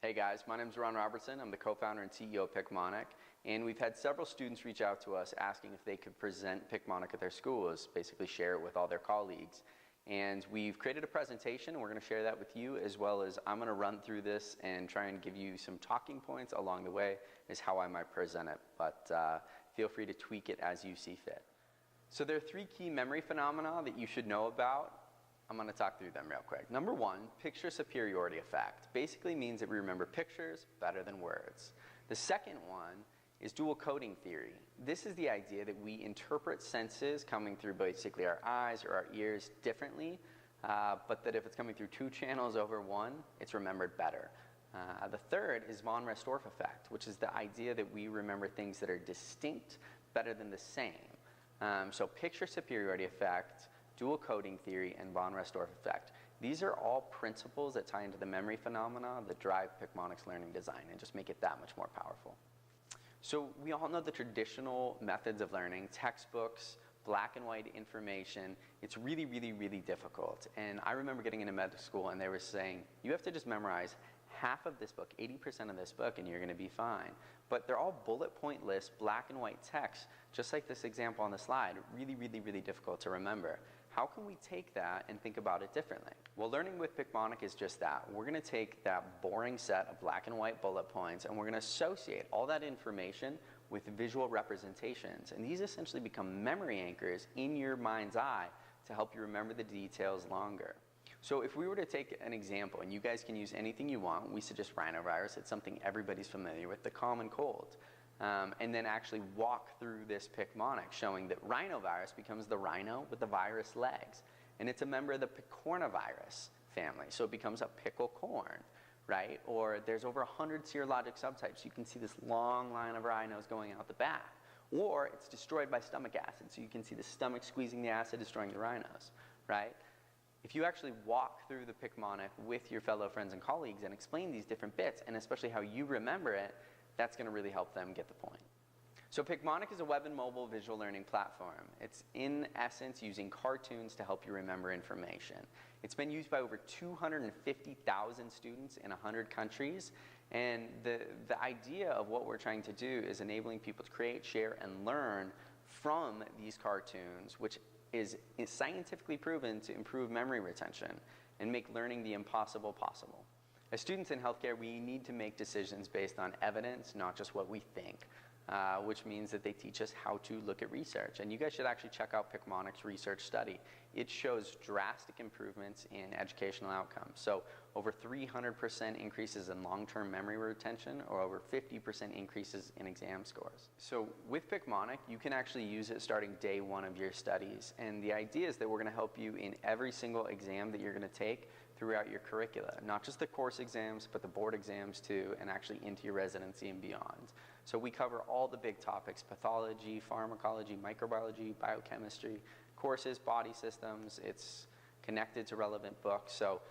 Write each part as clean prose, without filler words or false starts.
Hey guys, my name is Ron Robertson. I'm the co-founder and CEO of Picmonic, and we've had several students reach out to us asking if they could present Picmonic at their schools, basically share it with all their colleagues. And we've created a presentation, and we're going to share that with you, as well as I'm going to run through this and try and give you some talking points along the way is how I might present it, but feel free to tweak it as you see fit. So there are three key memory phenomena that you should know about. I'm going to talk through them real quick. Number one, picture superiority effect. Basically means that we remember pictures better than words. The second one is dual coding theory. This is the idea that we interpret senses coming through basically our eyes or our ears differently, but that if it's coming through two channels over one, it's remembered better. The third is von Restorff effect, which is the idea that we remember things that are distinct better than the same. So picture superiority effect, dual coding theory, and von Restorff effect. These are all principles that tie into the memory phenomena that drive Picmonic's learning design and just make it that much more powerful. So we all know the traditional methods of learning, textbooks, black and white information. It's really, really, really difficult. And I remember getting into medical school and they were saying, you have to just memorize half of this book, 80% of this book, and you're going to be fine. But they're all bullet point lists, black and white text, just like this example on the slide. Really, really, really difficult to remember. How can we take that and think about it differently? Well, learning with Picmonic is just that. We're going to take that boring set of black and white bullet points and we're going to associate all that information with visual representations. And these essentially become memory anchors in your mind's eye to help you remember the details longer. So if we were to take an example, and you guys can use anything you want, we suggest rhinovirus. It's something everybody's familiar with, the common cold. And then actually walk through this Picmonic, showing that rhinovirus becomes the rhino with the virus legs. And it's a member of the picornavirus family, so it becomes a pickle corn, right? Or there's over 100 serologic subtypes. You can see this long line of rhinos going out the back. Or it's destroyed by stomach acid, so you can see the stomach squeezing the acid, destroying the rhinos, right? If you actually walk through the Picmonic with your fellow friends and colleagues and explain these different bits, and especially how you remember it, that's going to really help them get the point. So Picmonic is a web and mobile visual learning platform. It's in essence using cartoons to help you remember information. It's been used by over 250,000 students in 100 countries, and the idea of what we're trying to do is enabling people to create, share, and learn from these cartoons, which is scientifically proven to improve memory retention and make learning the impossible possible. As students in healthcare, we need to make decisions based on evidence, not just what we think, which means that they teach us how to look at research. And you guys should actually check out Picmonic's research study. It shows drastic improvements in educational outcomes. So over 300% increases in long-term memory retention, or over 50% increases in exam scores. So with Picmonic, you can actually use it starting day one of your studies. And the idea is that we're going to help you in every single exam that you're going to take throughout your curricula, not just the course exams, but the board exams too, and actually into your residency and beyond. So we cover all the big topics: pathology, pharmacology, microbiology, biochemistry, courses, body systems. It's connected to relevant books. So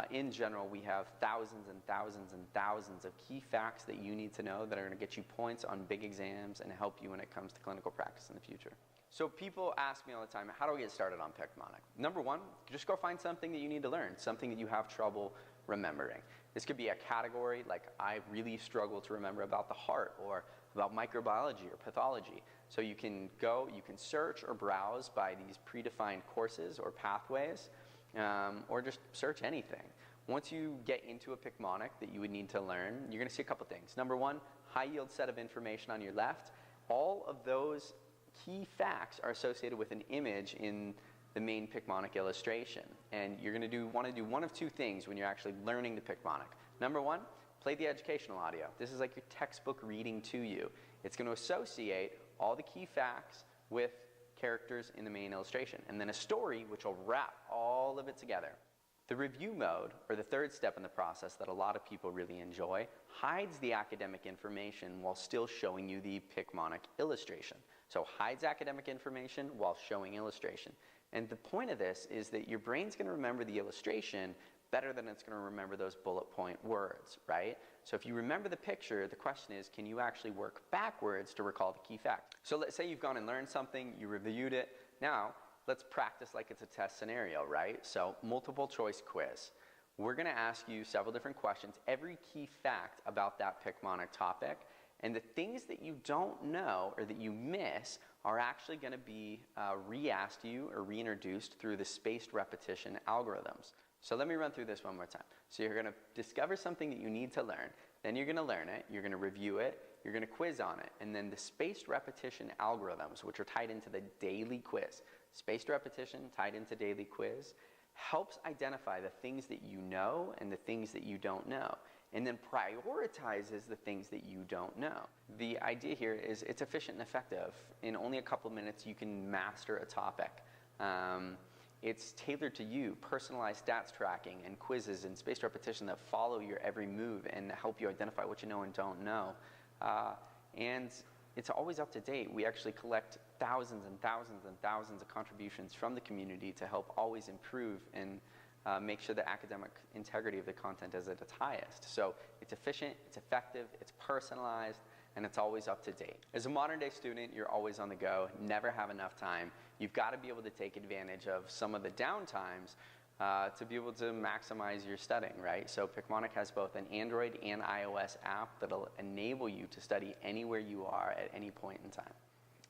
in general, we have thousands and thousands and thousands of key facts that you need to know that are going to get you points on big exams and help you when it comes to clinical practice in the future. So people ask me all the time, how do I get started on Picmonic? Number one, just go find something that you need to learn, something that you have trouble remembering. This could be a category like I really struggle to remember about the heart, or about microbiology or pathology. So you can go, you can search or browse by these predefined courses or pathways, or just search anything. Once you get into a Picmonic that you would need to learn, you're going to see a couple things. Number one, high yield set of information on your left. All of those key facts are associated with an image in the main Picmonic illustration. And you're going to want to do one of two things when you're actually learning the Picmonic. Number one, play the educational audio. This is like your textbook reading to you. It's going to associate all the key facts with characters in the main illustration, and then a story which will wrap all of it together. The review mode, or the third step in the process that a lot of people really enjoy, hides the academic information while still showing you the Picmonic illustration. So hides academic information while showing illustration. And the point of this is that your brain's going to remember the illustration better than it's going to remember those bullet point words, right? So if you remember the picture, the question is, can you actually work backwards to recall the key fact? So let's say you've gone and learned something, you reviewed it. Now, let's practice like it's a test scenario, right? So multiple choice quiz. We're going to ask you several different questions, every key fact about that Picmonic topic, and the things that you don't know or that you miss are actually going to be re-asked to you or reintroduced through the spaced repetition algorithms. So let me run through this one more time. So you're going to discover something that you need to learn, then you're going to learn it, you're going to review it, you're going to quiz on it, and then the spaced repetition algorithms, which are tied into the daily quiz. Spaced repetition tied into daily quiz helps identify the things that you know and the things that you don't know, and then prioritizes the things that you don't know. The idea here is it's efficient and effective. In only a couple minutes, you can master a topic. It's tailored to you, personalized stats tracking and quizzes and spaced repetition that follow your every move and help you identify what you know and don't know. And it's always up to date. We actually collect thousands and thousands and thousands of contributions from the community to help always improve and make sure the academic integrity of the content is at its highest. So it's efficient, it's effective, it's personalized, and it's always up to date. As a modern day student, you're always on the go, never have enough time. You've got to be able to take advantage of some of the downtimes to be able to maximize your studying, right? So Picmonic has both an Android and iOS app that'll enable you to study anywhere you are at any point in time.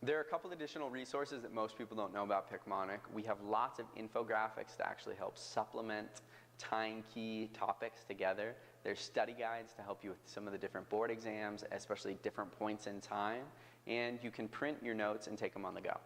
There are a couple additional resources that most people don't know about Picmonic. We have lots of infographics to actually help supplement tying key topics together. There's study guides to help you with some of the different board exams, especially different points in time, and you can print your notes and take them on the go.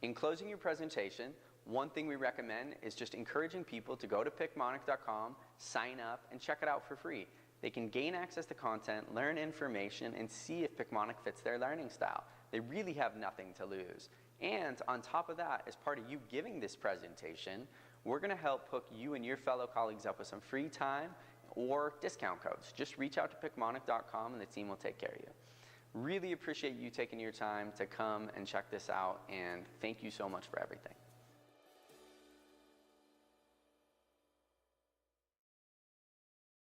In closing your presentation, one thing we recommend is just encouraging people to go to Picmonic.com, sign up, and check it out for free. They can gain access to content, learn information, and see if Picmonic fits their learning style. They really have nothing to lose. And on top of that, as part of you giving this presentation, we're going to help hook you and your fellow colleagues up with some free time or discount codes. Just reach out to Picmonic.com and the team will take care of you. Really appreciate you taking your time to come and check this out, and thank you so much for everything.